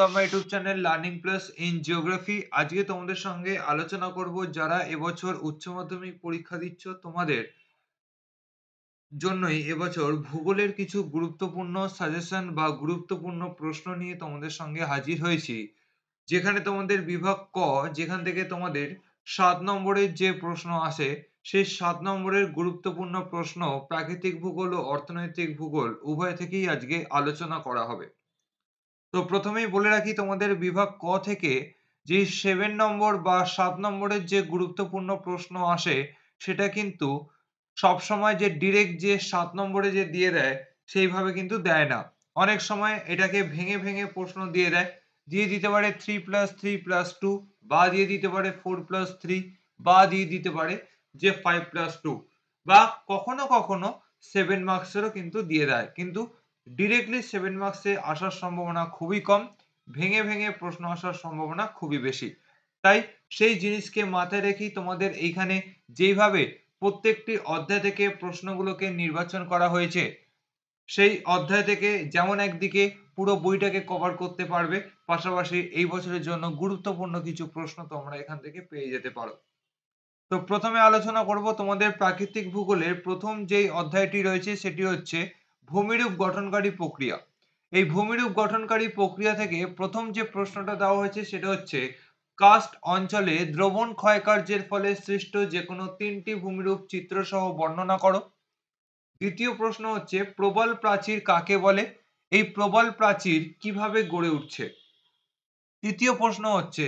Welcome my YouTube channel learning plus in geography. আজকে তোমাদের সঙ্গে আলোচনা করব যারা এবছর উচ্চ মাধ্যমিক পরীক্ষা দিচ্ছ তোমাদের জন্যই এবছর ভূগোলের কিছু গুরুত্বপূর্ণ সাজেশন বা গুরুত্বপূর্ণ প্রশ্ন নিয়ে তোমাদের সঙ্গে হাজির হয়েছি। যেখানে তোমাদের বিভাগ ক, যেখান থেকে তোমাদের ৭ নম্বরের যে প্রশ্ন আসে সেই ৭ নম্বরের গুরুত্বপূর্ণ প্রশ্ন প্রাকৃতিক ভূগোল ও অর্থনৈতিক ভূগোল উভয় থেকেই আজকে আলোচনা করা হবে। তো প্রথমেই বলে রাখি তোমাদের বিভাগ ক থেকে যে 7 নম্বর বা 7 নম্বরের যে গুরুত্বপূর্ণ প্রশ্ন আসে সেটা কিন্তু সবসময় যে ডিরেক্ট যে 7 নম্বরে যে দিয়ে দেয় সেইভাবে কিন্তু দেয় না। অনেক সময় এটাকে ভেঙে ভেঙে প্রশ্ন দিয়ে দেয়। দিয়ে দিতে পারে 3+3+2 বা দিয়ে দিতে পারে 4+3 বা দিয়ে দিতে পারে যে 5+2 বা কখনো কখনো 7 মার্কসেরও কিন্তু দিয়ে দেয়। কিন্তু ডিরেক্টলি 7 মার্কসে আসার সম্ভাবনা খুবই কম। ভেঙে ভেঙে প্রশ্ন আসার সম্ভাবনা খুবই বেশি। তাই সেই জিনিসকে মাথায় রেখেই তোমাদের এইখানে যেইভাবে প্রত্যেকটি অধ্যায় থেকে প্রশ্নগুলোকে নির্বাচন করা হয়েছে, সেই অধ্যায় থেকে যেমন একদিকে পুরো বইটাকে কভার করতে পারবে, পাশাপাশি এই বছরের জন্য গুরুত্বপূর্ণ কিছু প্রশ্ন তোমরা এখান থেকে পেয়ে যেতে পারো। তো প্রথমে আলোচনা করব তোমাদের প্রাকৃতিক ভূগোলের প্রথম যেই অধ্যায়টি রয়েছে সেটি হচ্ছে ভূমিরূপ গঠনকারী প্রক্রিয়া। এই ভূমিরূপ গঠনকারী প্রক্রিয়া থেকে প্রথম যে প্রশ্নটা দেওয়া হয়েছে সেটা হচ্ছে কার্স্ট অঞ্চলে দ্রবণ ক্ষয়কার্যের ফলে সৃষ্ট যে কোনো তিনটি ভূমিরূপ চিত্র সহ বর্ণনা করো। দ্বিতীয় প্রশ্ন হচ্ছে প্রবল প্রাচীর কাকে বলে, এই প্রবল প্রাচীর কিভাবে গড়ে উঠছে। তৃতীয় প্রশ্ন হচ্ছে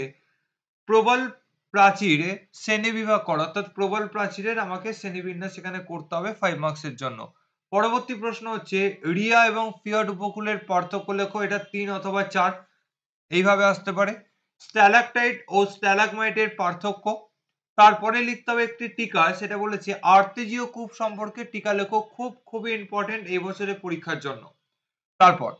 প্রবল প্রাচীরে শ্রেণীবিভাগ করো, অর্থাৎ প্রবল প্রাচীরের আমাকে শ্রেণীবিন্যাস এখানে করতে হবে 5 মার্কসের জন্য। পরবর্তী প্রশ্ন হচ্ছে রিয়া এবং ফিয়র্ড উপকূলের পার্থক্য লেখো, এটা 3 অথবা 4 এইভাবে আসতে পারে। স্ট্যালাকটাইট ও স্ট্যালাগমাইটের পার্থক্য। তারপরে লিখতে হবে একটি টিকা, সেটা বলেছে আর্তেজীয় কূপ সম্পর্কে টিকা লেখো, খুবই ইম্পর্টেন্ট এই বছরের পরীক্ষার জন্য। তারপর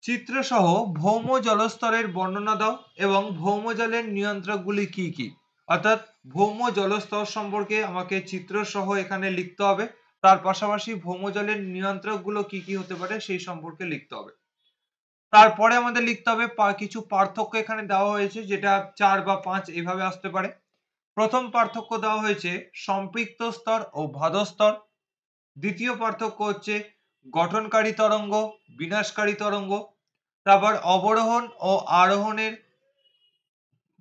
চিত্রসহ ভৌম জলস্তরের বর্ণনা দাও এবং ভৌম জলের নিয়ন্ত্রকগুলি কি কি। অর্থাৎ ভৌম জলস্তর সম্পর্কে আমাকে চিত্রসহ এখানে লিখতে হবে, তার পাশাপাশি ভৌম জলের নিয়ন্ত্রকগুলো কি কি হতে পারে সেই সম্পর্কে লিখতে হবে। তারপরে আমাদের লিখতে হবে কিছু পার্থক্য এখানে দেওয়া হয়েছে, যেটা 4 বা 5 এইভাবে আসতে পারে। প্রথম পার্থক্য দেওয়া হয়েছে সম্পৃক্ত স্তর ও ভাদস্তর। দ্বিতীয় পার্থক্য হচ্ছে গঠনকারী তরঙ্গ, বিনাশকারী তরঙ্গ। তারপর অবরোহণ ও আরোহণের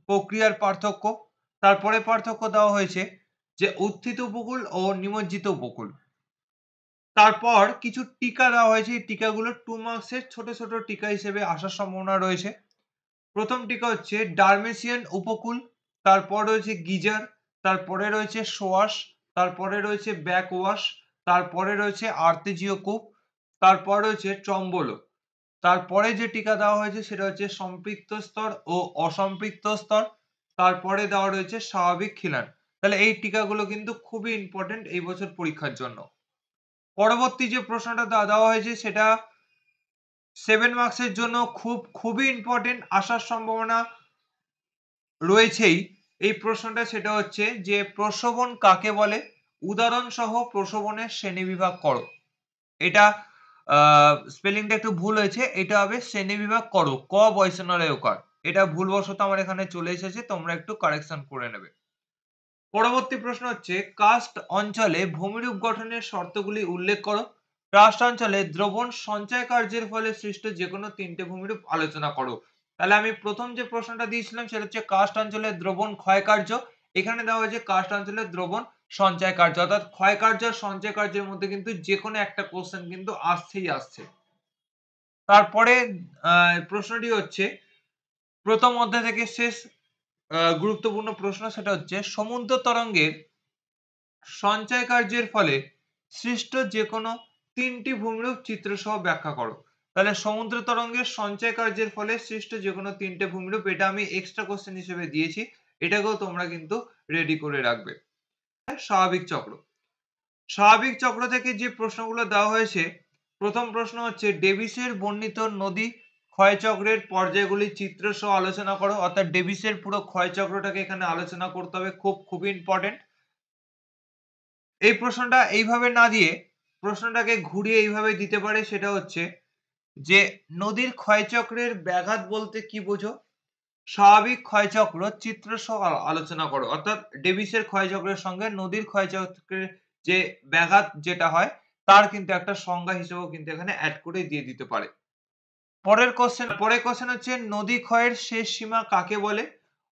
প্রক্রিয়ার পার্থক্য। তারপরে পার্থক্য দেওয়া হয়েছে যে উত্থিত উপকূল ও নিমজ্জিত উপকূল। তারপর কিছু টিকা দেওয়া হয়েছে, এই টিকাগুলো 2 মার্কসের ছোট ছোট টিকা হিসেবে আসার সম্ভাবনা রয়েছে। প্রথম টিকা হচ্ছে ডারমেসিয়ান উপকূল, তারপর রয়েছে গিজার, তারপরে রয়েছে সোয়াস, তারপরে রয়েছে ব্যাকওয়াশ, তারপরে রয়েছে আর্তেজীয় কূপ, তারপর রয়েছে ট্রম্বোলো। তারপরে যে টিকা দেওয়া হয়েছে সেটা হচ্ছে সম্পৃক্ত স্তর ও অসম্পৃক্ত স্তর। তারপরে দেওয়া রয়েছে স্বাভাবিক খিলান। তাহলে এই টিকাগুলো কিন্তু খুবই ইম্পর্টেন্ট এই বছর পরীক্ষার জন্য। পরবর্তী যে প্রশ্নটা দেওয়া হয়েছে সেটা 7 মার্কসের জন্য খুবই ইম্পর্টেন্ট আসার সম্ভাবনা রয়েছেই এই প্রশ্নটা, সেটা হচ্ছে যে প্রশোভন কাকে বলে, উদাহরণ সহ প্রশোভনের শ্রেণীবিভাগ করো। এটা স্পেলিংটা একটু ভুল হয়েছে, এটা হবে শ্রেণীবিভাগ করো, ক বয়সনলয় ওকার। এটা ভুলবশত আমার এখানে চলে এসেছে, তোমরা একটু কারেকশন করে নেবে। পরবর্তী প্রশ্ন হচ্ছে কার্স্ট অঞ্চলে ভূমিরূপ গঠনের শর্তগুলি উল্লেখ করো। কার্স্ট অঞ্চলে দ্রবণ সঞ্চয় কার্যের ফলে সৃষ্ট যে কোনো তিনটে ভূমিরূপ আলোচনা করো। তাহলে আমি প্রথম যে প্রশ্নটা দিয়েছিলাম সেটা হচ্ছে কার্স্ট অঞ্চলের দ্রবণ ক্ষয় কার্য। এখানে দেওয়া হয়েছে কার্স্ট অঞ্চলের দ্রবণ সঞ্চয় কার্য, অর্থাৎ ক্ষয় কার্য আর সঞ্চয় কার্যের মধ্যে কিন্তু যে কোনো একটা কোশ্চেন কিন্তু আসছেই আসছে। তারপরে প্রশ্নটি হচ্ছে প্রথম অধ্যায় থেকে শেষ গুরুত্বপূর্ণ প্রশ্ন, সেটা হচ্ছে সমুদ্র তরঙ্গের সঞ্চয় কার্যের ফলে সৃষ্ট যে কোনো তিনটি ভূমিরূপ চিত্র সহ ব্যাখ্যা করো। তাহলে সমুদ্র তরঙ্গের সঞ্চয় কার্যের ফলে সৃষ্ট যে কোনো তিনটে ভূমিরূপ, এটা আমি এক্সট্রা কোশ্চেন হিসেবে দিয়েছি, এটাকেও তোমরা কিন্তু রেডি করে রাখবে। স্বাভাবিক চক্র, স্বাভাবিক চক্র থেকে যে প্রশ্নগুলো দেওয়া হয়েছে, প্রথম প্রশ্ন হচ্ছে ডেভিসের বর্ণিত নদী ক্ষয়চক্রের পর্যায়গুলি চিত্র সহ আলোচনা করো। অর্থাৎ ডেভিসের পুরো ক্ষয়চক্রটাকে এখানে আলোচনা করতে হবে, খুবই ইম্পর্টেন্ট। এই প্রশ্নটা এইভাবে না দিয়ে প্রশ্নটাকে ঘুরিয়ে এইভাবে দিতে পারে, সেটা হচ্ছে যে নদীর ক্ষয়চক্রের ব্যাঘাত বলতে কি বোঝো? স্বাভাবিক ক্ষয়চক্র চিত্র সহ আলোচনা করো, অর্থাৎ ডেভিসের ক্ষয়চক্রের সঙ্গে নদীর ক্ষয়চক্রের যে ব্যাঘাত যেটা হয় তার কিন্তু একটা সংজ্ঞা হিসেবেও কিন্তু এখানে অ্যাড করে দিয়ে দিতে পারে। পরের কোশ্চেন হচ্ছে নদী ক্ষয়ের শেষ সীমা কাকে বলে?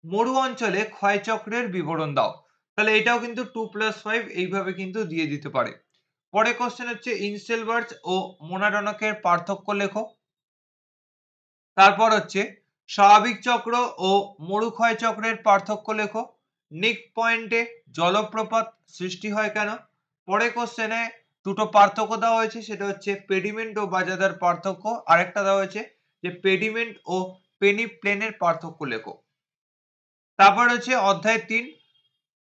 মরু অঞ্চলে ক্ষয়চক্রের বিবরণ দাও। তাহলে এটাও কিন্তু 2+5 এইভাবে কিন্তু দিয়ে দিতে পারে। পরের কোশ্চেন হচ্ছে ইনসেলবার্চ ও মোনাডনকের পার্থক্য লেখো। তারপর হচ্ছে স্বাভাবিক চক্র ও মরুক্ষয় চক্রের পার্থক্য লেখো। নিক পয়েন্টে জলপ্রপাত সৃষ্টি হয় কেন? পরের কোশ্চেনে দুটো পার্থক্য দেওয়া হয়েছে, সেটা হচ্ছে পেডিমেন্ট ও বাজাদার পার্থক্য, আরেকটা দেওয়া হয়েছে যে পেডিমেন্ট ও পেনিপ্লেনের পার্থক্য লেখো। তারপর হচ্ছে অধ্যায় 3,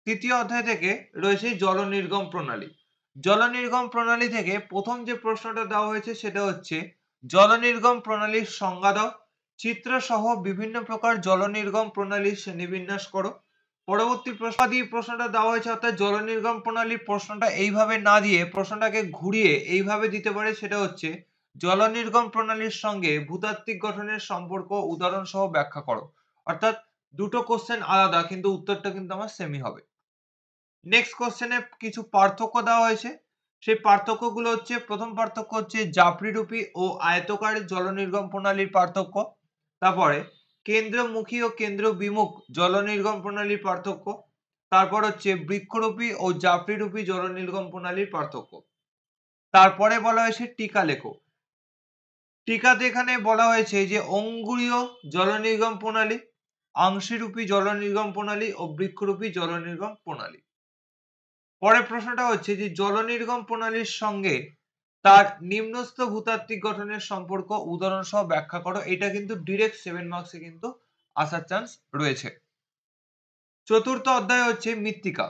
তৃতীয় অধ্যায় থেকে রয়েছে জল নির্গম প্রণালী। জল নির্গম প্রণালী থেকে প্রথম যে প্রশ্নটা দেওয়া হয়েছে সেটা হচ্ছে জল নির্গম প্রণালীর সংজ্ঞা দাও, চিত্র সহ বিভিন্ন প্রকার জল নির্গম প্রণালীর শ্রেণীবিন্যাস করো। পরবর্তী প্রশ্ন দিয়ে প্রশ্নটা দেওয়া হয়েছে, অর্থাৎ জল নির্গম প্রণালীর প্রশ্নটা এইভাবে না দিয়ে প্রশ্নটাকে ঘুরিয়ে এইভাবে দিতে পারে, সেটা হচ্ছে জল নির্গম প্রণালীর সঙ্গে ভূতাত্ত্বিক গঠনের সম্পর্ক উদাহরণ সহ ব্যাখ্যা করো। অর্থাৎ দুটো কোশ্চেন আলাদা কিন্তু উত্তরটা কিন্তু আমার সেমই হবে। নেক্সট কোশ্চেনে কিছু পার্থক্য দেওয়া হয়েছে, সেই পার্থক্যগুলো হচ্ছে প্রথম পার্থক্য হচ্ছে জাফরিরূপী ও আয়তকার জল নির্গম প্রণালীর পার্থক্য। তারপরে কেন্দ্রমুখী ও কেন্দ্র বিমুখ জল নির্গম প্রণালীর পার্থক্য। তারপর হচ্ছে বৃক্ষরূপী ও জাফরিরূপী জল নির্গম প্রণালীর পার্থক্য। তারপরে বলা হয়েছে টিকা লেখো। টিকাতে এখানে বলা হয়েছে যে অঙ্গুরীয় জল নির্গম প্রণালী, আংশিরূপী জল নির্গম প্রণালী ও বৃক্ষরূপী জল নির্গম প্রণালী। পরের প্রশ্নটা হচ্ছে যে জল নির্গম প্রণালীর সঙ্গে তার নিম্নস্থ ভূতাত্ত্বিক গঠনের সম্পর্ক উদাহরণ সহ ব্যাখ্যা করো। এটা কিন্তু ডিরেক্ট 7 মার্কসে কিন্তু আসার চান্স রয়েছে। চতুর্থ অধ্যায় হচ্ছে মৃত্তিকা।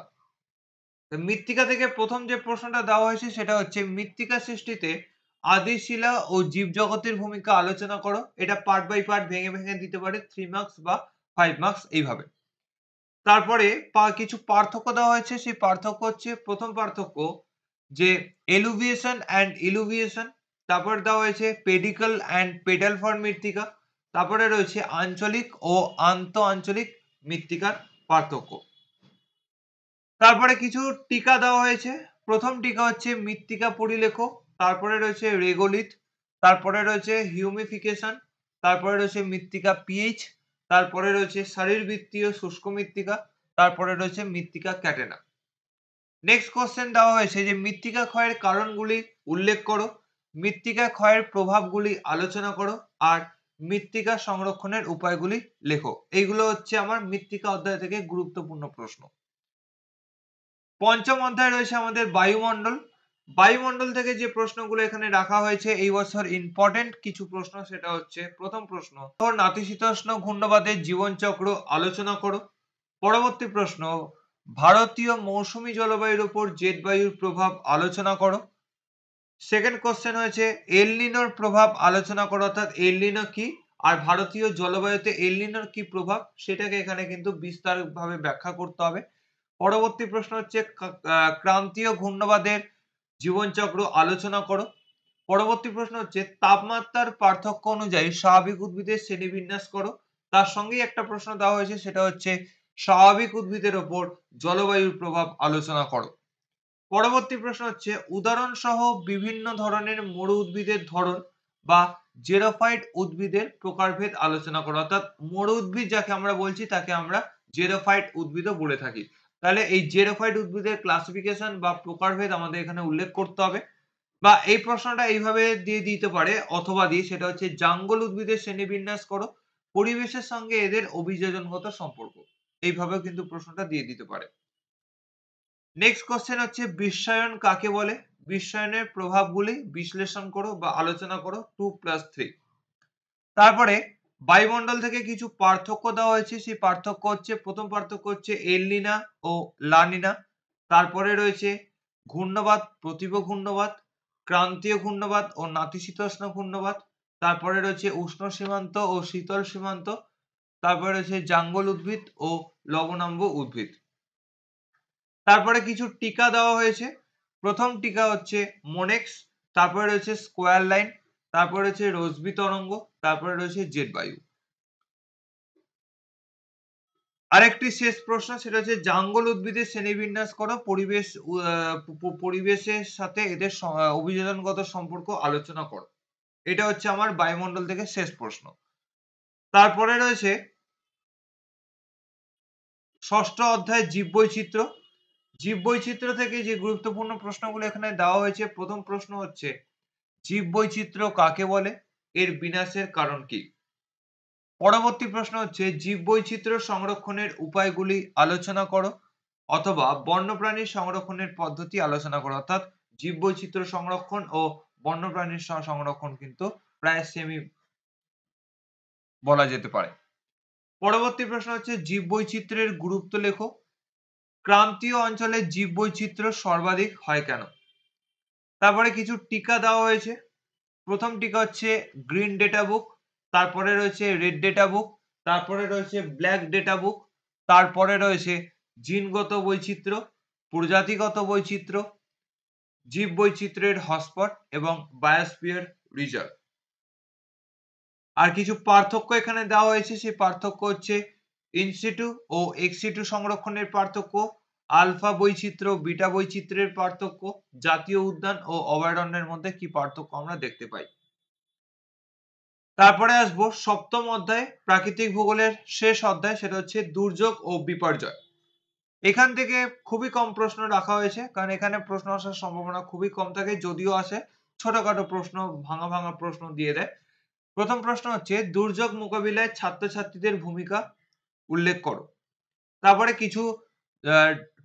মৃত্তিকা থেকে প্রথম যে প্রশ্নটা দেওয়া হয়েছে সেটা হচ্ছে মৃত্তিকা সৃষ্টিতে আদি শিলা ও জীবজগতের ভূমিকা আলোচনা করো। এটা পার্ট বাই পার্ট ভেঙে ভেঙে দিতে পারে, 3 মার্কস বা 5 মার্কস এইভাবে। তারপরে কিছু পার্থক্য দেওয়া হয়েছে, সেই পার্থক্য হচ্ছে প্রথম পার্থক্য যে এলুভিয়েশন অ্যান্ড ইলুভিয়েশন। তারপর দেওয়া হয়েছে পেডিকল অ্যান্ড পেডাল ফর্ম মৃত্তিকা। তারপরে রয়েছে আঞ্চলিক ও আন্ত আঞ্চলিক মৃত্তিকার পার্থক্য। তারপরে কিছু টিকা দেওয়া হয়েছে। প্রথম টিকা হচ্ছে মৃত্তিকা পরিলেখ। তারপরে রয়েছে রেগোলিথ। তারপরে রয়েছে হিউমিফিকেশন। তারপরে রয়েছে মৃত্তিকা পিএইচ। তারপরে রয়েছে শারীরবৃত্তীয় শুষ্ক মৃত্তিকা। তারপরে রয়েছে মৃত্তিকা ক্যাটেনা। নেক্সট কোশ্চেন দেওয়া হয়েছে যে মৃত্তিকা ক্ষয়ের কারণগুলি উল্লেখ করো, মৃত্তিকা ক্ষয়ের প্রভাবগুলি আলোচনা করো, আর মৃত্তিকা সংরক্ষণের উপায়গুলি লেখো। এইগুলো হচ্ছে আমার মৃত্তিকা অধ্যায় থেকে গুরুত্বপূর্ণ প্রশ্ন। পঞ্চম অধ্যায় রয়েছে আমাদের বায়ুমণ্ডল। বায়ুমণ্ডল থেকে যে প্রশ্নগুলো এখানে রাখা হয়েছে এই বছর ইম্পর্টেন্ট কিছু প্রশ্ন, সেটা হচ্ছে প্রথম প্রশ্ন নাতিশীতোষ্ণ ঘূর্ণবাদের জীবনচক্র আলোচনা করো। পরবর্তী প্রশ্ন ভারতীয় মৌসুমী জলবায়ুর উপর জেট বায়ুর প্রভাব আলোচনা করো। সেকেন্ড কোশ্চেন হয়েছে এল নিনোর প্রভাব আলোচনা করো, অর্থাৎ এল নিনো কি আর ভারতীয় জলবায়ুতে এল নিনোর কি প্রভাব সেটাকে এখানে কিন্তু বিস্তারিতভাবে ব্যাখ্যা করতে হবে। পরবর্তী প্রশ্ন হচ্ছে ক্রান্তীয় ঘূর্ণবাদের জীবনচক্র আলোচনা করো। পরবর্তী প্রশ্ন হচ্ছে তাপমাত্রার পার্থক্য অনুযায়ী স্বাভাবিক উদ্ভিদের শ্রেণীবিন্যাস করো। তার সঙ্গেই একটা প্রশ্ন দেওয়া হয়েছে, সেটা হচ্ছে স্বাভাবিক উদ্ভিদের ওপর জলবায়ুর প্রভাব আলোচনা করো। পরবর্তী প্রশ্ন হচ্ছে উদাহরণ সহ বিভিন্ন ধরনের মরু উদ্ভিদের ধরন বা জেরোফাইট উদ্ভিদের প্রকারভেদ আলোচনা করো। অর্থাৎ মরু উদ্ভিদ যাকে আমরা বলছি তাকে আমরা জেরোফাইট উদ্ভিদও বলে থাকি। তাহলে এই জেরোফাইট উদ্ভিদের ক্লাসিফিকেশন বা প্রকারভেদ আমাদের এখানে উল্লেখ করতে হবে। বা এই প্রশ্নটা এইভাবে দিয়ে দিতে পারে অথবা দিয়ে, সেটা হচ্ছে জাঙ্গল উদ্ভিদের শ্রেণীবিন্যাস করো, পরিবেশের সঙ্গে এদের অভিযোজনগত সম্পর্ক। এইভাবেও কিন্তু প্রশ্নটা দিয়ে দিতে পারে। নেক্সট কোশ্চেন হচ্ছে বিশ্বায়ন কাকে বলে? বিশ্বায়নের প্রভাবগুলি বিশ্লেষণ করো বা আলোচনা করো, 2+3। তারপরে বায়ুমণ্ডল থেকে কিছু পার্থক্য দেওয়া হয়েছে, সেই পার্থক্য হচ্ছে প্রথম পার্থক্য হচ্ছে এল নিনা ও লা নিনা। তারপরে রয়েছে ঘূর্ণবাত প্রতিভ ঘূর্ণবাত, ক্রান্তীয় ঘূর্ণবাত ও নাতিশীতোষ্ণ ঘূর্ণবাত। তারপরে রয়েছে উষ্ণ সীমান্ত ও শীতল সীমান্ত। তারপরে রয়েছে জাঙ্গল উদ্ভিদ ও লবণাম্ব উদ্ভিদ। তারপরে কিছু টিকা দেওয়া হয়েছে। প্রথম টিকা হচ্ছে মোনেক্স, তারপরে রয়েছে স্কোয়ার লাইন, তারপরে রয়েছে রশ্মি তরঙ্গ, তারপরে রয়েছে জেট বায়ু। আরেকটি শেষ প্রশ্ন, সেটা হচ্ছে জাঙ্গল উদ্ভিদের শ্রেণীবিন্যাস করো, পরিবেশের সাথে এদের অভিযোজনগত সম্পর্ক আলোচনা করো। এটা হচ্ছে আমার বায়ুমণ্ডল থেকে শেষ প্রশ্ন। তারপরে রয়েছে ষষ্ঠ অধ্যায় জীববৈচিত্র্য। জীববৈচিত্র্য থেকে যে গুরুত্বপূর্ণ প্রশ্নগুলো এখানে দেওয়া হয়েছে, প্রথম প্রশ্ন হচ্ছে জীববৈচিত্র্য কাকে বলে, এর বিনাশের কারণ কি? পরবর্তী প্রশ্ন হচ্ছে জীববৈচিত্র্য সংরক্ষণের উপায়গুলি আলোচনা করো, অথবা বন্যপ্রাণীর সংরক্ষণের পদ্ধতি আলোচনা করো। অর্থাৎ জীববৈচিত্র্য সংরক্ষণ ও বন্যপ্রাণীর সংরক্ষণ কিন্তু প্রায় সেমই বলা যেতে পারে। পরবর্তী প্রশ্ন হচ্ছে জীববৈচিত্র্যের গুরুত্ব লেখো। ক্রান্তীয় অঞ্চলে জীববৈচিত্র্য সর্বাধিক হয় কেন? তারপরে কিছু টিকা দেওয়া হয়েছে। প্রথম টিকা হচ্ছে গ্রিন ডেটা বুক, তারপরে রয়েছে রেড ডেটা বুক, তারপরে রয়েছে ব্ল্যাক ডেটা বুক, তারপরে রয়েছে জিনগত বৈচিত্র্য, প্রজাতিগত বৈচিত্র্য, জীববৈচিত্র্যের হটস্পট এবং বায়োস্ফিয়ার রিজার্ভ। আর কিছু পার্থক্য এখানে দেওয়া হয়েছে, সেই পার্থক্য হচ্ছে ইনসিটু ও এক্সিটু সংরক্ষণের পার্থক্য, আলফা বৈচিত্র্য বিটা বৈচিত্র্যের পার্থক্য, জাতীয় উদ্যান ও অভয়ারণ্যের মধ্যে কি পার্থক্য আমরা দেখতে পাই। তারপরে আসবো সপ্তম অধ্যায় প্রাকৃতিক ভূগোলের শেষ অধ্যায়, সেটা হচ্ছে দুর্যোগ ও বিপর্যয়। এখান থেকে খুবই কম প্রশ্ন রাখা হয়েছে, কারণ এখানে প্রশ্ন আসার সম্ভাবনা খুবই কম থাকে, যদিও আসে ছোটখাটো প্রশ্ন, ভাঙা ভাঙা প্রশ্ন দিয়ে দেয়। প্রথম প্রশ্ন হচ্ছে দুর্যোগ মোকাবিলায় ছাত্রছাত্রীদের ভূমিকা উল্লেখ করো। তারপরে কিছু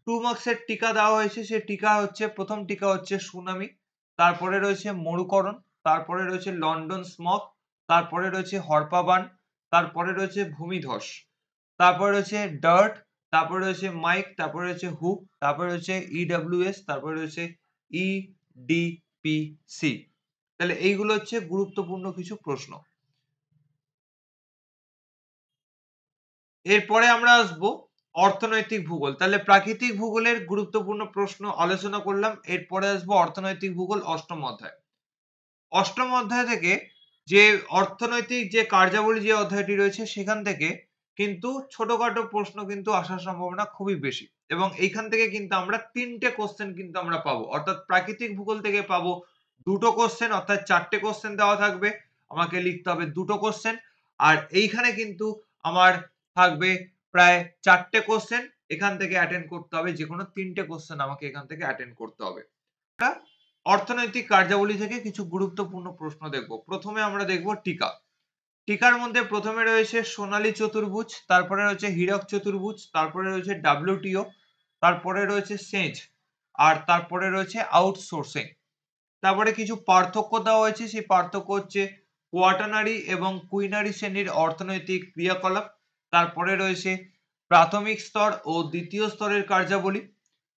2 মার্কসের টিকা দেওয়া হয়েছে, সেই টিকা হচ্ছে প্রথম টিকা হচ্ছে সুনামি, তারপরে রয়েছে মরুকরণ, তারপরে রয়েছে লন্ডন স্মগ, তারপরে রয়েছে হরপা বান, তারপরে রয়েছে ভূমিধস, তারপরে রয়েছে ডার্ট, তারপরে রয়েছে মাইক, তারপরে রয়েছে হুক, তারপরে রয়েছে ইডব্লিউএস, তারপরে রয়েছে ইডিপিসি। তাহলে এইগুলো হচ্ছে গুরুত্বপূর্ণ কিছু প্রশ্ন। এরপরে আমরা আসবো অর্থনৈতিক ভূগোল। তাহলে প্রাকৃতিক ভূগোলের গুরুত্বপূর্ণ প্রশ্ন আলোচনা করলাম, এরপরে আসবো অর্থনৈতিক ভূগোল অষ্টম অধ্যায়। অষ্টম অধ্যায় থেকে যে অর্থনৈতিক যে কার্যাবলী যে অধ্যায়টি রয়েছে, সেখান থেকে কিন্তু ছোটখাটো প্রশ্ন কিন্তু আসার সম্ভাবনা খুবই বেশি, এবং এইখান থেকে কিন্তু আমরা 3টে কোশ্চেন কিন্তু আমরা পাবো। অর্থাৎ প্রাকৃতিক ভূগোল থেকে পাবো 2টো কোশ্চেন, অর্থাৎ 4টে কোশ্চেন দেওয়া থাকবে, আমাকে লিখতে হবে 2টো কোশ্চেন। আর এইখানে কিন্তু আমার থাকবে প্রায় 4টে কোশ্চেন, এখান থেকে অ্যাটেন্ড করতে হবে, যে কোনো 3টে কোশ্চেন আমাকে এখান থেকে অ্যাটেন্ড করতে হবে। অর্থনৈতিক কার্যাবলী থেকে কিছু গুরুত্বপূর্ণ প্রশ্ন দেখব। প্রথমে আমরা দেখব টিকা। টিকার মধ্যে প্রথমে রয়েছে সোনালী চতুর্ভুজ, তারপরে রয়েছে হীরক চতুর্ভুজ, তারপরে রয়েছে ডাব্লিউটিও, তারপরে রয়েছে সেজ, আর তারপরে রয়েছে আউটসোর্সিং। তারপরে কিছু পার্থক্য দেওয়া হয়েছে, সেই পার্থক্য হচ্ছে কোয়াটার্নারি এবং কুইনারি শ্রেণীর অর্থনৈতিক ক্রিয়াকলাপ, তারপরে রয়েছে প্রাথমিক স্তর ও দ্বিতীয় স্তরের কার্যাবলী।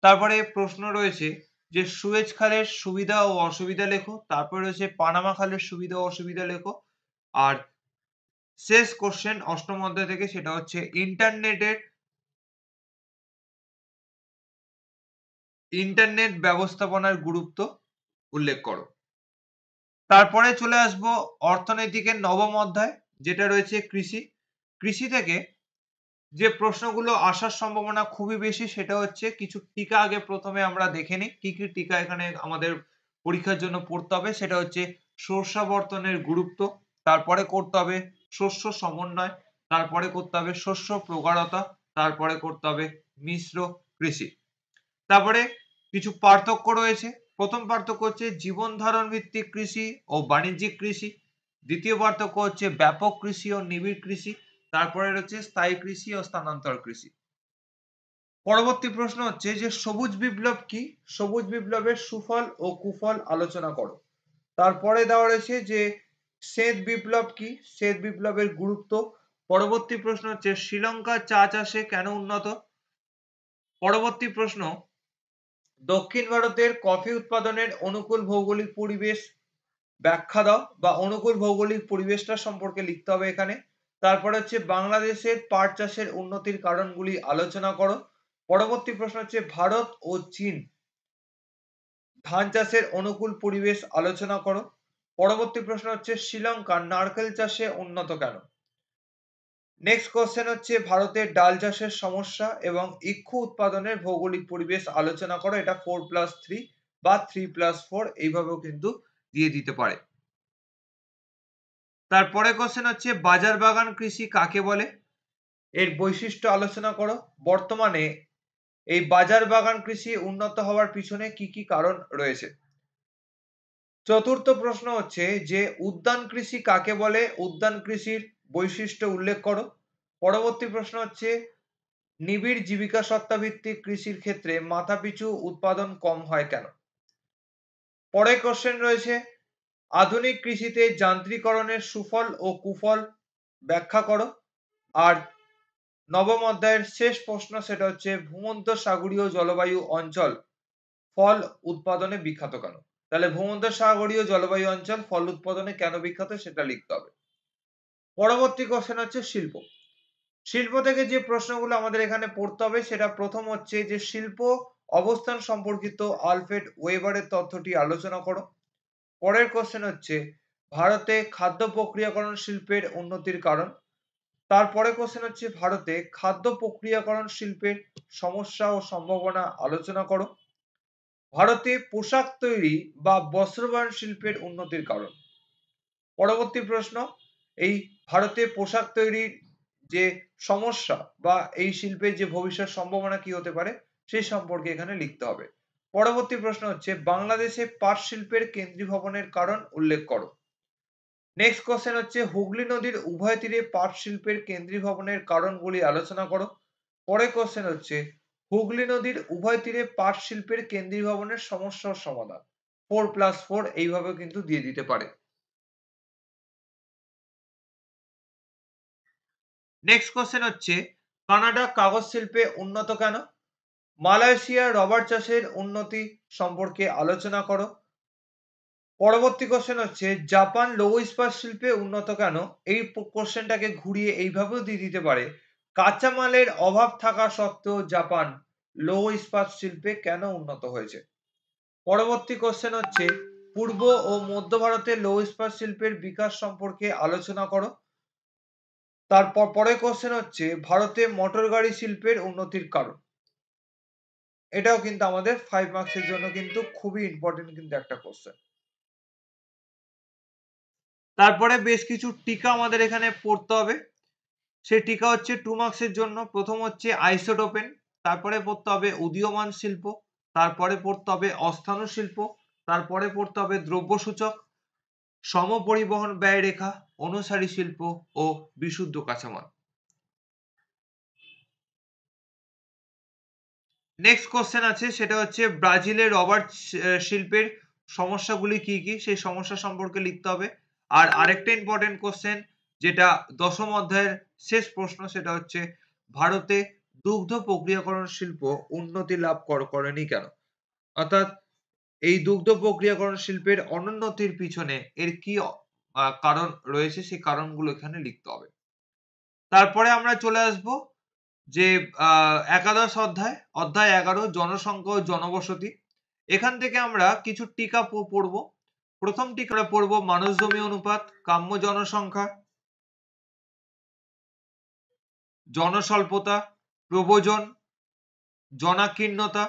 তারপরে প্রশ্ন রয়েছে যে সুয়েজ খালের সুবিধা ও অসুবিধা লেখো, তারপরে রয়েছে পানামা খালের সুবিধা ও অসুবিধা লেখো। আর শেষ কোশ্চেন অষ্টম অধ্যায় থেকে, সেটা হচ্ছে ইন্টারনেট ব্যবস্থাপনার গুরুত্ব উল্লেখ করো। তারপরে চলে আসবো অর্থনৈতিকের নবম অধ্যায়, যেটা রয়েছে কৃষি। কৃষি থেকে যে প্রশ্নগুলো আসার সম্ভাবনা খুবই বেশি, সেটা হচ্ছে কিছু টিকা আগে প্রথমে আমরা দেখে নিই, কি কি টিকা এখানে আমাদের পরীক্ষার জন্য পড়তে হবে। সেটা হচ্ছে শস্যাবর্তনের গুরুত্ব, তারপরে করতে হবে শস্য সমন্বয়, তারপরে করতে হবে শস্য প্রগাঢ়তা, তারপরে করতে হবে মিশ্র কৃষি। তারপরে কিছু পার্থক্য রয়েছে। প্রথম পার্থক্য হচ্ছে জীবন ধারণ ভিত্তিক কৃষি ও বাণিজ্যিক কৃষি। দ্বিতীয় পার্থক্য হচ্ছে ব্যাপক কৃষি ও নিবিড় কৃষি। তারপরে রয়েছে স্থায়ী কৃষি ও স্থানান্তর কৃষি। পরবর্তী প্রশ্ন হচ্ছে যে সবুজ বিপ্লব কি? সবুজ বিপ্লবের সুফল ও কুফল আলোচনা করো। তারপরে দেওয়া রয়েছে যে শ্বেত বিপ্লব কি? শ্বেত বিপ্লবের গুরুত্ব। পরবর্তী প্রশ্ন হচ্ছে শ্রীলঙ্কা চা চাষে কেন উন্নত? পরবর্তী প্রশ্ন দক্ষিণ ভারতের কফি উৎপাদনের অনুকূল ভৌগোলিক পরিবেশ ব্যাখ্যা দাও, বা অনুকূল ভৌগোলিক পরিবেশটা সম্পর্কে লিখতে হবে এখানে। তারপরে হচ্ছে বাংলাদেশের পাট চাষের উন্নতির কারণগুলি আলোচনা করো। পরবর্তী প্রশ্ন হচ্ছে ভারত ও চীন ধান চাষের অনুকূল পরিবেশ আলোচনা করো। পরবর্তী প্রশ্ন হচ্ছে শ্রীলঙ্কা নারকেল চাষে উন্নত কেন? নেক্সট কোশ্চেন হচ্ছে ভারতের ডাল চাষের সমস্যা এবং ইক্ষু উৎপাদনের ভৌগোলিক পরিবেশ আলোচনা করো। এটা 4+3 বা 3+4 এইভাবেও কিন্তু দিয়ে দিতে পারে। তারপরে কোশ্চেন হচ্ছে বাজার বাগান কৃষি কাকে বলে? এর বৈশিষ্ট্য আলোচনা করো। বর্তমানে এই বাজার বাগান কৃষি উন্নত হওয়ার পিছনে কি কি কারণ রয়েছে? চতুর্থ প্রশ্ন হচ্ছে যে উদ্যান কৃষি কাকে বলে? উদ্যান কৃষির বৈশিষ্ট্য উল্লেখ করো। পরবর্তী প্রশ্ন হচ্ছে নিবিড় জীবিকা সত্তা ভিত্তিক কৃষির ক্ষেত্রে মাথাপিছু উৎপাদন কম হয় কেন? পরের কোশ্চেন রয়েছে আধুনিক কৃষিতে যান্ত্রিকরণের সুফল ও কুফল ব্যাখ্যা করো। আর নবম অধ্যায়ের শেষ প্রশ্ন সেটা হচ্ছে ভূমধ্যসাগরীয় জলবায়ু অঞ্চল ফল উৎপাদনে বিখ্যাত কেন? তাহলে ভূমধ্যসাগরীয় জলবায়ু অঞ্চল ফল উৎপাদনে কেন বিখ্যাত সেটা লিখতে হবে। পরবর্তী কোশ্চেন হচ্ছে শিল্প। শিল্প থেকে যে প্রশ্নগুলো আমাদের এখানে পড়তে হবে সেটা প্রথম হচ্ছে যে শিল্প অবস্থান সম্পর্কিত আলফ্রেড ওয়েবারের তথ্যটি আলোচনা করো। পরের কোশ্চেন হচ্ছে ভারতে খাদ্য প্রক্রিয়াকরণ শিল্পের উন্নতির কারণ। তারপরে কোশ্চেন হচ্ছে ভারতে খাদ্য প্রক্রিয়াকরণ শিল্পের সমস্যা ও সম্ভাবনা আলোচনা করো। ভারতে পোশাক তৈরি বা বস্ত্রবায়ন শিল্পের উন্নতির কারণ। পরবর্তী প্রশ্ন এই ভারতে পোশাক তৈরির যে সমস্যা বা এই শিল্পের যে ভবিষ্যৎ সম্ভাবনা কি হতে পারে সেই সম্পর্কে এখানে লিখতে হবে। পরবর্তী প্রশ্ন হচ্ছে বাংলাদেশে পাট শিল্পের কেন্দ্রীভবনের কারণ উল্লেখ করো। নেক্সট কোশ্চেন হচ্ছে হুগলি নদীর উভয় তীরে পাট শিল্পের কেন্দ্রীভবনের কারণগুলি আলোচনা করো। পরের কোশ্চেন হচ্ছে হুগলি নদীর উভয় তীরে পাট শিল্পের কেন্দ্রীভবনের সমস্যার সমাধান। 4+4 এইভাবে কিন্তু দিয়ে দিতে পারে। নেক্সট কোশ্চেন হচ্ছে কানাডা কাগজ শিল্পে উন্নত কেন? মালয়েশিয়ার রবার চাষের উন্নতি সম্পর্কে আলোচনা করো। পরবর্তী কোশ্চেন হচ্ছে জাপান লৌহ ইস্পাত শিল্পে উন্নত কেন? এই কোশ্চেনটাকে ঘুরিয়ে এইভাবেও দিয়ে দিতে পারে কাঁচামালের অভাব থাকা সত্ত্বেও জাপান লৌহ ইস্পাত শিল্পে কেন উন্নত হয়েছে? পরবর্তী কোশ্চেন হচ্ছে পূর্ব ও মধ্য ভারতের লৌহ ইস্পাত শিল্পের বিকাশ সম্পর্কে আলোচনা করো। তারপর পরের কোশ্চেন হচ্ছে ভারতে মোটর গাড়ি শিল্পের উন্নতির কারণ। এটাও কিন্তু আমাদের 5 মার্কসের জন্য কিন্তু খুবই ইম্পর্টেন্ট কিন্তু একটা কোশ্চেন। তারপরে বেশ কিছু টিকা আমাদের এখানে পড়তে হবে। সেই টিকা হচ্ছে 2 মার্কসের জন্য। প্রথম হচ্ছে আইসোটোপেন, তারপরে পড়তে হবে উদীয়মান শিল্প, তারপরে পড়তে হবে অস্থাণু শিল্প, তারপরে পড়তে হবে দ্রব্যসূচক, সমপরিবহন ব্যয় রেখা, অনুসারী শিল্প ও বিশুদ্ধ কাঁচামাল। নেক্সট কোশ্চেন আছে সেটা হচ্ছে ব্রাজিলের রবার শিল্পের সমস্যাগুলি কি কি সেই সমস্যা সম্পর্কে লিখতে হবে। আর আরেকটা ইম্পর্টেন্ট কোশ্চেন যেটা দশম অধ্যায়ের শেষ প্রশ্ন সেটা হচ্ছে ভারতে দুগ্ধ প্রক্রিয়াকরণ শিল্প উন্নতি লাভ করেনি কেন? অর্থাৎ এই দুগ্ধ প্রক্রিয়াকরণ শিল্পের অনুন্নতির পিছনে এর কি কারণ রয়েছে সেই কারণগুলো এখানে লিখতে হবে। তারপরে আমরা চলে আসবো যে একাদশ অধ্যায়, অধ্যায় 11 জনসংখ্যা ও জনবসতি। এখান থেকে আমরা কিছু টিকা পড়বো। প্রথম টিকা আমরা পড়বো মানুষ জমি অনুপাত, কাম্য জনসংখ্যা, জনস্বল্পতা, প্রব্রজন, জনাকীর্ণতা,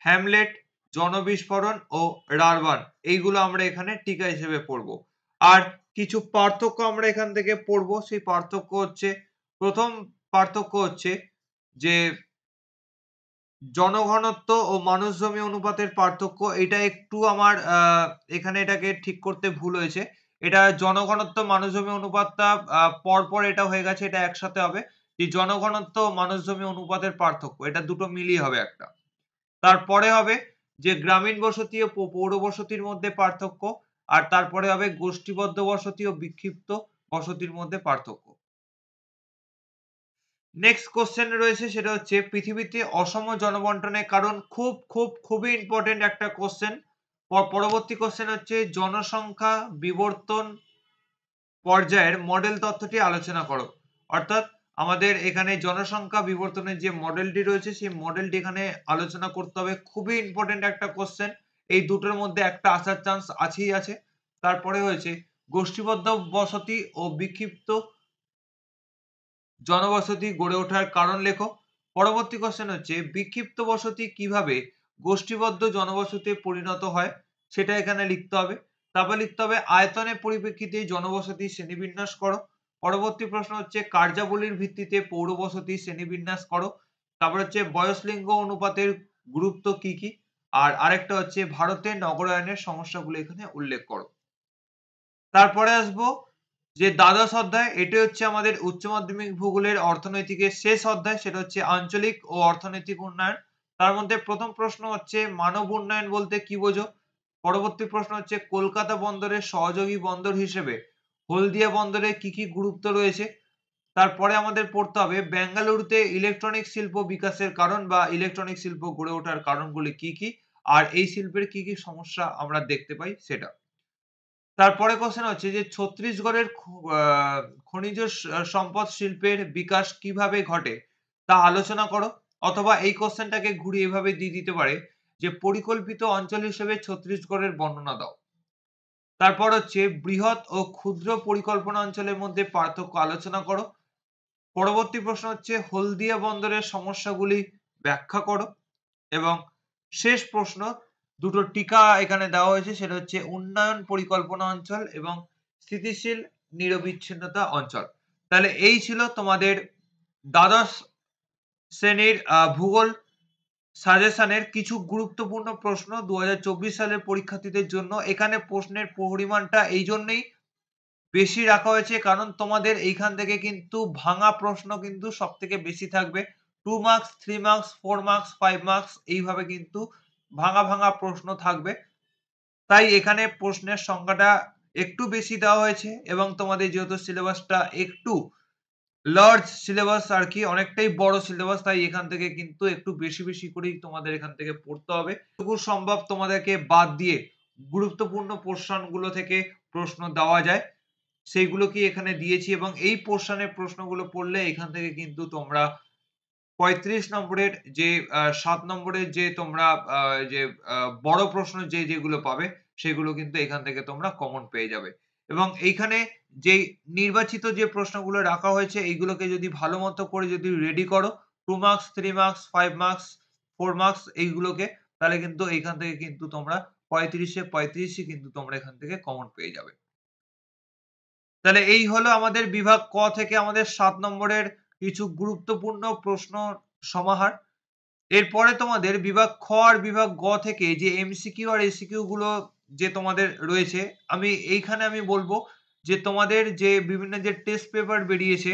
হ্যামলেট, জনবিস্ফোরণ ও রারবান এইগুলো আমরা এখানে টিকা হিসেবে পড়বো। আর কিছু পার্থক্য আমরা এখান থেকে পড়বো। সেই পার্থক্য হচ্ছে প্রথম পার্থক্য হচ্ছে যে জনঘনত্ব ও মানুষ জমি অনুপাতের পার্থক্য। এটা একটু আমার এখানে এটাকে ঠিক করতে ভুল হয়েছে। এটা জনঘনত্ব মানুষ জমি অনুপাতটা পরপর এটা হয়ে গেছে, এটা একসাথে হবে। যে জনঘনত্ব ও মানুষ জমি অনুপাতের পার্থক্য এটা দুটো মিলিয়ে হবে একটা। তারপরে হবে যে গ্রামীণ বসতি ও পৌর বসতির মধ্যে পার্থক্য। আর তারপরে হবে গোষ্ঠীবদ্ধ বসতি ও বিক্ষিপ্ত বসতির মধ্যে পার্থক্য। নেক্সট কোশ্চেন রয়েছে সেটা হচ্ছে পৃথিবীতে অসম জনবন্টনের কারণ। খুবই ইম্পর্টেন্ট একটা কোশ্চেন। পরবর্তী কোশ্চেন হচ্ছে জনসংখ্যা বিবর্তন পর্যায়ের মডেল তত্ত্বটি আলোচনা করো। অর্থাৎ আমাদের এখানে জনসংখ্যা বিবর্তনের যে মডেলটি রয়েছে সেই মডেলটি এখানে আলোচনা করতে হবে। খুবই ইম্পর্টেন্ট একটা কোশ্চেন এই দুটোর মধ্যে একটা আসার চান্স আছেই আছে। তারপরে হয়েছে গোষ্ঠীবদ্ধ বসতি ও বিক্ষিপ্ত জনবসতি গড়ে ওঠার কারণ লেখো। পরবর্তী কোশ্চেন হচ্ছে বিক্ষিপ্ত বসতি কিভাবে গোষ্ঠীবদ্ধ জনবসতিতে পরিণত হয় সেটা এখানে লিখতে হবে। তারপর লিখতে হবে আয়তনের পরিপ্রেক্ষিতে জনবসতি শ্রেণীবিন্যাস করো। পরবর্তী প্রশ্ন হচ্ছে কার্যাবলীর ভিত্তিতে পৌরবসতি শ্রেণীবিন্যাস করো। তারপর হচ্ছে বয়স লিঙ্গ অনুপাতের গুরুত্ব কি কি, আর আরেকটা হচ্ছে ভারতের নগরায়নের সমস্যাগুলো এখানে উল্লেখ করো। তারপরে আসবো যে দ্বাদশ অধ্যায়, এটি হচ্ছে আমাদের উচ্চ মাধ্যমিক ভূগোলের অর্থনৈতিকের শেষ অধ্যায়, সেটা হচ্ছে আঞ্চলিক ও অর্থনৈতিক উন্নয়ন। তার মধ্যে প্রথম প্রশ্ন হচ্ছে মানব উন্নয়ন বলতে কি বোঝো। পরবর্তী প্রশ্ন হচ্ছে কলকাতা বন্দরের সহযোগী বন্দর হিসেবে হলদিয়া বন্দরের কি কি গুরুত্ব রয়েছে। তারপরে আমাদের পড়তে হবে বেঙ্গালুরুতে ইলেকট্রনিক শিল্প বিকাশের কারণ বা ইলেকট্রনিক শিল্প গড়ে ওঠার কারণগুলি কি কি, আর এই শিল্পের কি কি সমস্যা আমরা দেখতে পাই সেটা। তারপরে কোশ্চেন হচ্ছে যে ছত্তিশগড়ের খনিজ সম্পদ শিল্পের বিকাশ কিভাবে ঘটে তা আলোচনা করো। অথবা এই কোশ্চেনটাকে ঘুরিয়ে এভাবে দিয়ে দিতে পারে যে পরিকল্পিত অঞ্চল হিসেবে ছত্তিশগড়ের বর্ণনা দাও। তারপর হচ্ছে বৃহৎ ও ক্ষুদ্র পরিকল্পনা অঞ্চলের মধ্যে পার্থক্য আলোচনা করো। পরবর্তী প্রশ্ন হচ্ছে হলদিয়া বন্দরের সমস্যাগুলি ব্যাখ্যা করো। এবং শেষ প্রশ্ন, দুটো টিকা এখানে দেওয়া হয়েছে, সেটা হচ্ছে উন্নয়ন পরিকল্পনা অঞ্চল এবং স্থিতিশীল নিরবিচ্ছিন্নতা অঞ্চল। তাহলে এই ছিল তোমাদের দ্বাদশ শ্রেণীর ভূগোল সাজেশনের কিছু গুরুত্বপূর্ণ প্রশ্ন 2024 সালের পরীক্ষার্থীদের জন্য। এখানে প্রশ্নের পরিমাণটা এই জন্যই বেশি রাখা হয়েছে কারণ তোমাদের এইখান থেকে কিন্তু ভাঙা প্রশ্ন কিন্তু সব থেকে বেশি থাকবে। 2 মার্কস, 3 মার্কস, 4 মার্কস, 5 মার্কস এইভাবে কিন্তু ভাঙা ভাঙা প্রশ্ন থাকবে। তাই এখানে প্রশ্নের সংখ্যাটা একটু বেশি দেওয়া হয়েছে এবং তোমাদের যেহেতু সিলেবাসটা একটু লার্জ সিলেবাস আর কি, অনেকটাই বড় সিলেবাস, তাই এখান থেকে কিন্তু একটু বেশি বেশি করেই তোমাদের এখান থেকে পড়তে হবে। যতটুকু সম্ভব তোমাদেরকে বাদ দিয়ে গুরুত্বপূর্ণ পোর্শন গুলো থেকে প্রশ্ন দেওয়া যায় সেইগুলোকে এখানে দিয়েছি এবং এই পোর্শনের প্রশ্নগুলো পড়লে এখান থেকে কিন্তু তোমরা 35 নম্বরের যে 7 নম্বরের যে তোমরা যে বড় প্রশ্ন যেগুলো পাবে সেগুলো কিন্তু এখান থেকে তোমরা কমন পেয়ে যাবে। এবং এইখানে যেই নির্বাচিত যে প্রশ্নগুলো রাখা হয়েছে এইগুলোকে যদি ভালো মতো করে যদি রেডি করো 2 মার্কস, 3 মার্কস, 5 মার্কস, 4 মার্কস এইগুলোকে, তাহলে কিন্তু এইখান থেকে কিন্তু তোমরা 35 এ 35 ই কিন্তু তোমরা এখান থেকে কমন পেয়ে যাবে। তাহলে এই হলো আমাদের বিভাগ ক থেকে আমাদের 7 নম্বরের কিছু গুরুত্বপূর্ণ প্রশ্ন সমাহার। এরপরে তোমাদের বিভাগ খ আর বিভাগ গ থেকে যে এমসিকিউ আর এসিকিউ গুলো যে তোমাদের রয়েছে, এইখানে আমি বলবো যে তোমাদের যে বিভিন্ন যে টেস্ট পেপার বেরিয়েছে,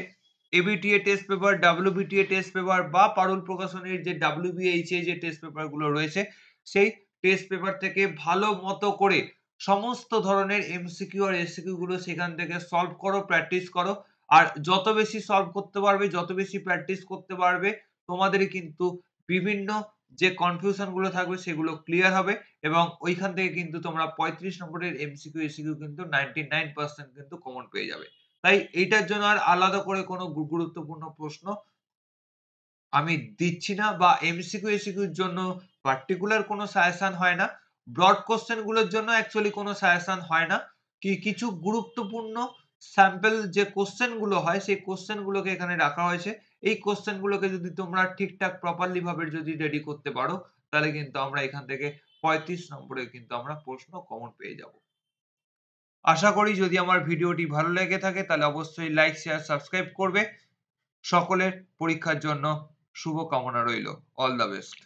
ABTA test paper, WBTA test paper বা পারুল প্রকাশনীর যে ডব্লিউবিএইচএ যে টেস্ট পেপার গুলো রয়েছে, সেই টেস্ট পেপার থেকে ভালো মতো করে সমস্ত ধরনের এমসিকিউ আর এসিকিউ গুলো সেখান থেকে সলভ করো, প্র্যাকটিস করো। আর যত বেশি সলভ করতে পারবে, যত বেশি প্র্যাকটিস করতে পারবে, তোমাদেরই কিন্তু বিভিন্ন যে কনফিউশন গুলো থাকবে সেগুলো ক্লিয়ার হবে এবং ওইখান থেকে কিন্তু তোমরা 35 নম্বরের এমসিকিউ এসিকিউ কিন্তু 99% কিন্তু কমন পেয়ে যাবে। তাই এইটার জন্য আর আলাদা করে কোনো গুরুত্বপূর্ণ প্রশ্ন আমি দিচ্ছি না বা এমসিকিউ এসিকিউর জন্য পার্টিকুলার কোনো সাজেশন হয় না। ব্রড কোশ্চেন গুলোর জন্য অ্যাকচুয়ালি কোনো সাজেশন হয় না। কিছু গুরুত্বপূর্ণ স্যাম্পল যে কোশ্চেন গুলো হয় সেই কোশ্চেন গুলোকে এখানে রাখা হয়েছে। এই কোশ্চেন গুলোকে যদি তোমরা ঠিকঠাক প্রপারলি ভাবে যদি রেডি করতে পারো তাহলে কিন্তু আমরা এখান থেকে 35 নম্বরে কিন্তু আমরা প্রশ্ন কমন পেয়ে যাব। আশা করি যদি আমার ভিডিওটি ভালো লেগে থাকে তাহলে অবশ্যই লাইক, শেয়ার, সাবস্ক্রাইব করবে। সকলের পরীক্ষার জন্য শুভকামনা রইল। All the best.